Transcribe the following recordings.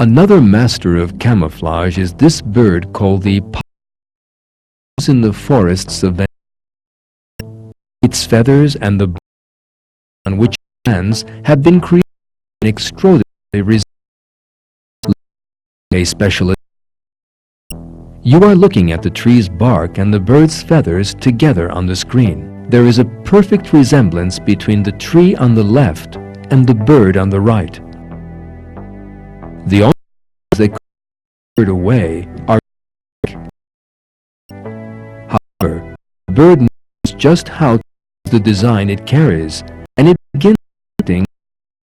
Another master of camouflage is this bird called the Patoo in the forests of Venezuela. Its feathers and the on which it lands have been created in extraordinary a specialist. You are looking at the tree's bark and the bird's feathers together on the screen. There is a perfect resemblance between the tree on the left and the bird on the right. The only things that could be bird away are. However, the bird knows just how to use the design it carries, and it begins hunting as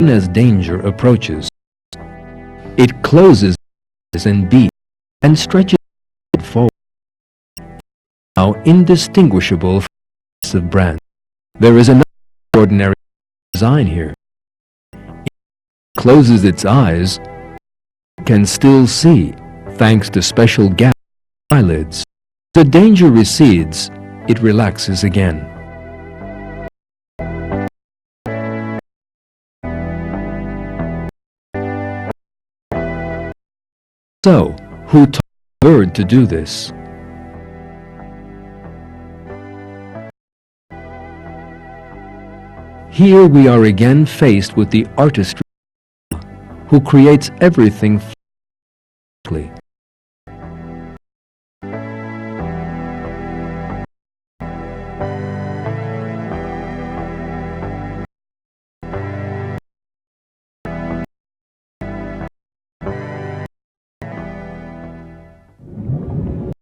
soon as danger approaches. It closes its eyes and beaks and stretches it forward. Now indistinguishable from the rest of brands. There is another ordinary design here. It closes its eyes, can still see, thanks to special gaps in the eyelids. The danger recedes, it relaxes again. So, who taught the bird to do this? Here we are again faced with the artistry who creates everything